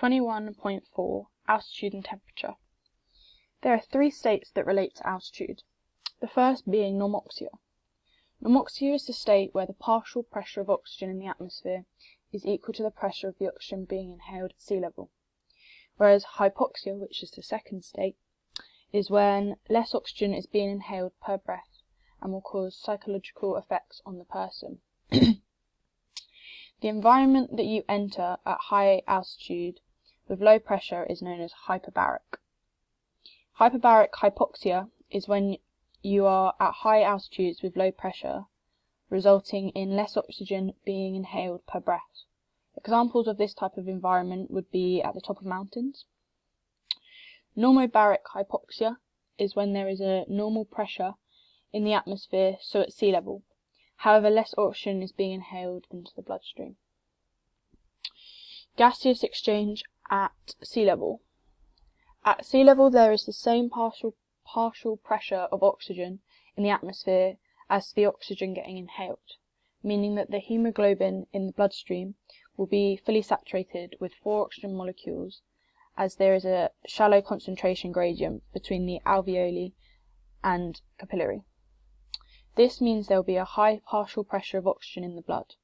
21.4 Altitude and temperature. There are three states that relate to altitude. The first being normoxia. Normoxia is the state where the partial pressure of oxygen in the atmosphere is equal to the pressure of the oxygen being inhaled at sea level. Whereas hypoxia, which is the second state, is when less oxygen is being inhaled per breath and will cause psychological effects on the person. The environment that you enter at high altitude with low pressure is known as hyperbaric. Hyperbaric hypoxia is when you are at high altitudes with low pressure, resulting in less oxygen being inhaled per breath. Examples of this type of environment would be at the top of mountains. Normobaric hypoxia is when there is a normal pressure in the atmosphere, so at sea level. However, less oxygen is being inhaled into the bloodstream. Gaseous exchange at sea level. At sea level, there is the same partial pressure of oxygen in the atmosphere as the oxygen getting inhaled, meaning that the hemoglobin in the bloodstream will be fully saturated with 4 oxygen molecules, as there is a shallow concentration gradient between the alveoli and capillary. This means there will be a high partial pressure of oxygen in the blood.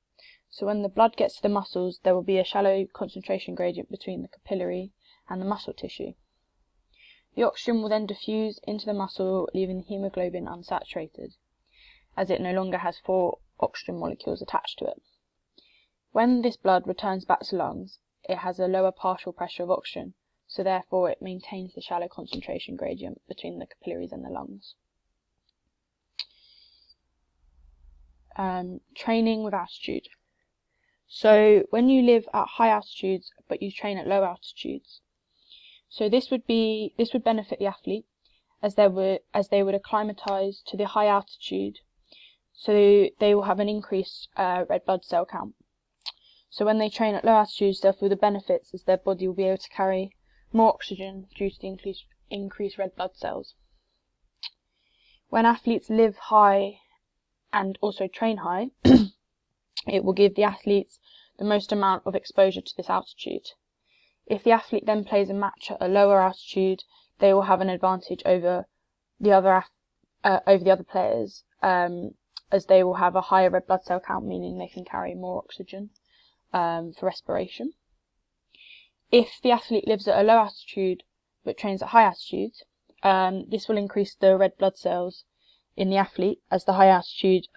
So when the blood gets to the muscles, there will be a shallow concentration gradient between the capillary and the muscle tissue. The oxygen will then diffuse into the muscle, leaving the hemoglobin unsaturated, as it no longer has 4 oxygen molecules attached to it. When this blood returns back to the lungs, it has a lower partial pressure of oxygen, so therefore it maintains the shallow concentration gradient between the capillaries and the lungs. Training with altitude. So when you live at high altitudes but you train at low altitudes, so this would benefit the athlete as they would acclimatise to the high altitude, so they will have an increased red blood cell count. So when they train at low altitudes, they'll feel the benefits as their body will be able to carry more oxygen due to the increased red blood cells. When athletes live high and also train high, it will give the athletes the most amount of exposure to this altitude. If the athlete then plays a match at a lower altitude, they will have an advantage over the other players, as they will have a higher red blood cell count, meaning they can carry more oxygen for respiration. If the athlete lives at a low altitude but trains at high altitude, this will increase the red blood cells in the athlete, as the high altitude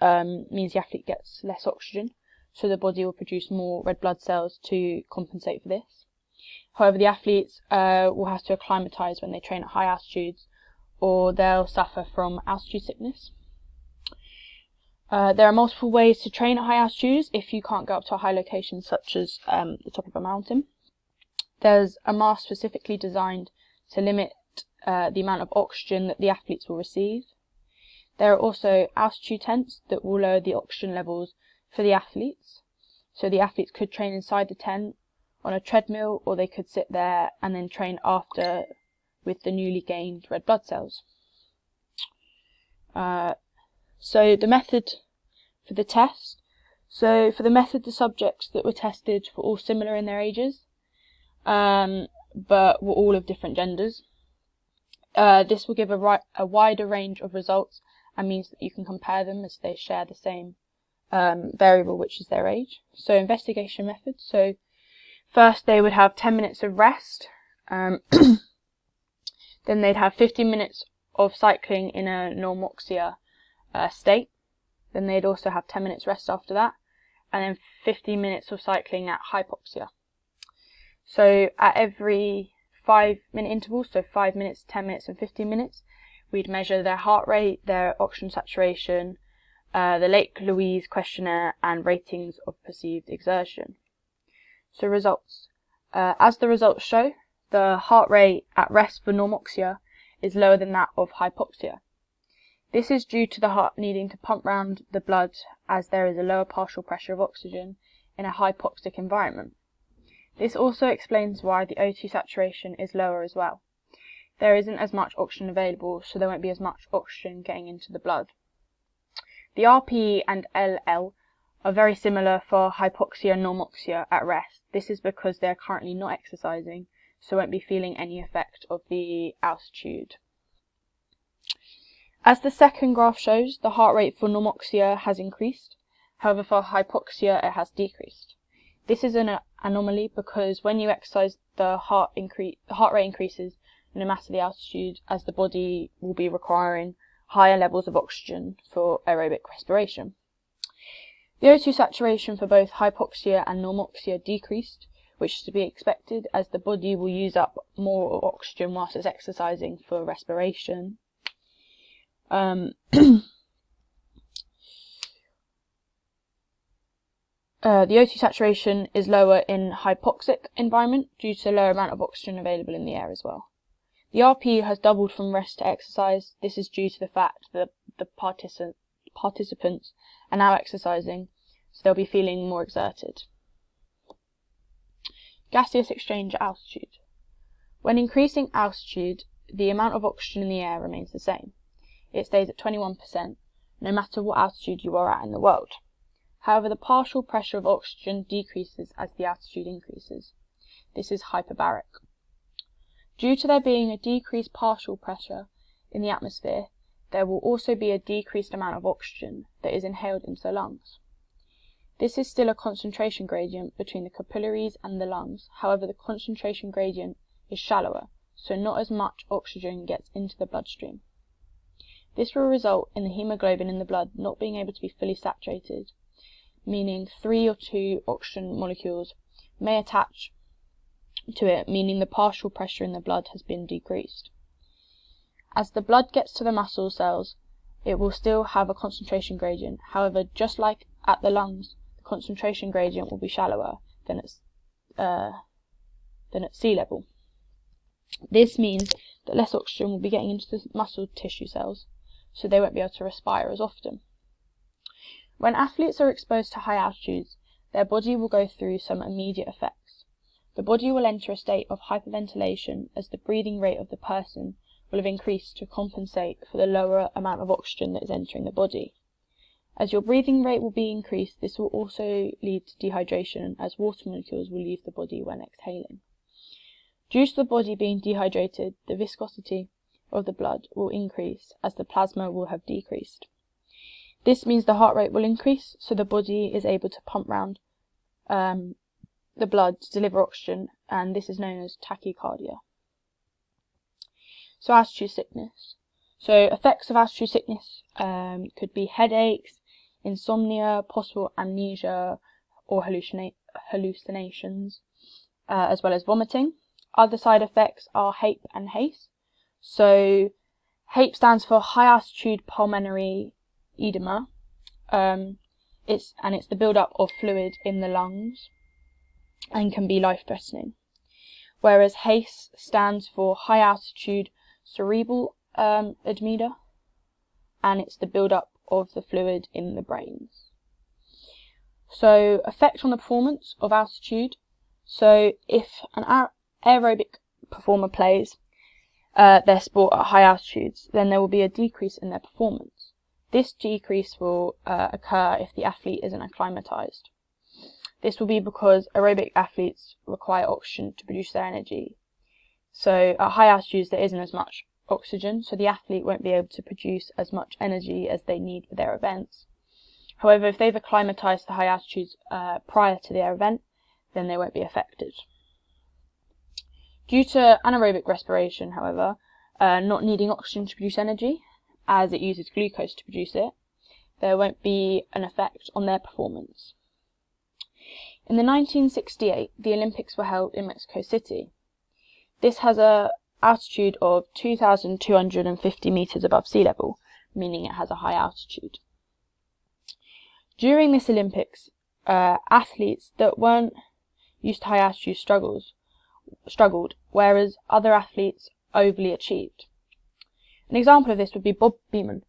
means the athlete gets less oxygen, so the body will produce more red blood cells to compensate for this. However, the athletes will have to acclimatise when they train at high altitudes, or they'll suffer from altitude sickness. There are multiple ways to train at high altitudes if you can't go up to a high location such as the top of a mountain. There's a mask specifically designed to limit the amount of oxygen that the athletes will receive. There are also altitude tents that will lower the oxygen levels for the athletes. So the athletes could train inside the tent on a treadmill, or they could sit there and then train after with the newly gained red blood cells. So the method for the test. So for the method, the subjects that were tested were all similar in their ages, but were all of different genders. This will give a wider range of results and means that you can compare them as they share the same variable, which is their age. So investigation methods. So first they would have 10 minutes of rest, then they'd have 15 minutes of cycling in a normoxia state, then they'd also have 10 minutes rest after that, and then 15 minutes of cycling at hypoxia. So at every 5-minute intervals, so 5 minutes, 10 minutes and 15 minutes, we'd measure their heart rate, their oxygen saturation, the Lake Louise questionnaire, and ratings of perceived exertion. So results. As the results show, the heart rate at rest for normoxia is lower than that of hypoxia. This is due to the heart needing to pump round the blood, as there is a lower partial pressure of oxygen in a hypoxic environment. This also explains why the O2 saturation is lower as well. There isn't as much oxygen available, so there won't be as much oxygen getting into the blood. The RP and LL are very similar for hypoxia and normoxia at rest. This is because they're currently not exercising, so won't be feeling any effect of the altitude. As the second graph shows, the heart rate for normoxia has increased. However, for hypoxia, it has decreased. This is an anomaly because when you exercise, the heart rate increases no matter the altitude, as the body will be requiring higher levels of oxygen for aerobic respiration. The O2 saturation for both hypoxia and normoxia decreased, which is to be expected as the body will use up more oxygen whilst it's exercising for respiration. The O2 saturation is lower in hypoxic environment due to the lower amount of oxygen available in the air as well. The RP has doubled from rest to exercise. This is due to the fact that the participants are now exercising, so they'll be feeling more exerted. Gaseous exchange at altitude. When increasing altitude, the amount of oxygen in the air remains the same. It stays at 21%, no matter what altitude you are at in the world. However, the partial pressure of oxygen decreases as the altitude increases. This is hyperbaric. Due to there being a decreased partial pressure in the atmosphere, there will also be a decreased amount of oxygen that is inhaled into the lungs. This is still a concentration gradient between the capillaries and the lungs. However, the concentration gradient is shallower, so not as much oxygen gets into the bloodstream. This will result in the hemoglobin in the blood not being able to be fully saturated, meaning 3 or 2 oxygen molecules may attach to it, meaning the partial pressure in the blood has been decreased. As the blood gets to the muscle cells, it will still have a concentration gradient. However, just like at the lungs, the concentration gradient will be shallower than at sea level. This means that less oxygen will be getting into the muscle tissue cells, so they won't be able to respire as often. When athletes are exposed to high altitudes, their body will go through some immediate effects. The body will enter a state of hyperventilation as the breathing rate of the person will have increased to compensate for the lower amount of oxygen that is entering the body. As your breathing rate will be increased, this will also lead to dehydration, as water molecules will leave the body when exhaling. Due to the body being dehydrated, the viscosity of the blood will increase as the plasma will have decreased. This means the heart rate will increase, so the body is able to pump round the blood to deliver oxygen, and this is known as tachycardia. So altitude sickness. So effects of altitude sickness could be headaches, insomnia, possible amnesia or hallucinations, as well as vomiting. Other side effects are HAPE and HACE. So HAPE stands for high altitude pulmonary edema. It's the build-up of fluid in the lungs and can be life-threatening. Whereas HACE stands for high altitude cerebral edema, and it's the build-up of the fluid in the brains. So effect on the performance of altitude. So if an aerobic performer plays their sport at high altitudes, then there will be a decrease in their performance. This decrease will occur if the athlete isn't acclimatized. This will be because aerobic athletes require oxygen to produce their energy. So at high altitudes there isn't as much oxygen, so the athlete won't be able to produce as much energy as they need for their events. However, if they've acclimatized to high altitudes prior to their event, then they won't be affected. Due to anaerobic respiration, however, not needing oxygen to produce energy, as it uses glucose to produce it, there won't be an effect on their performance. In the 1968, the Olympics were held in Mexico City. This has an altitude of 2,250 meters above sea level, meaning it has a high altitude. During this Olympics, athletes that weren't used to high altitude struggled, whereas other athletes overly achieved. An example of this would be Bob Beamon.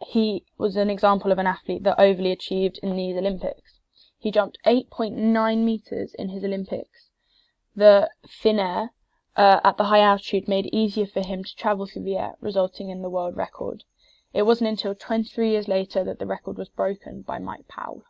He was an example of an athlete that overly achieved in these Olympics. He jumped 8.9 meters in his Olympics. The thin air at the high altitude made it easier for him to travel through the air, resulting in the world record It wasn't until 23 years later that the record was broken by Mike Powell.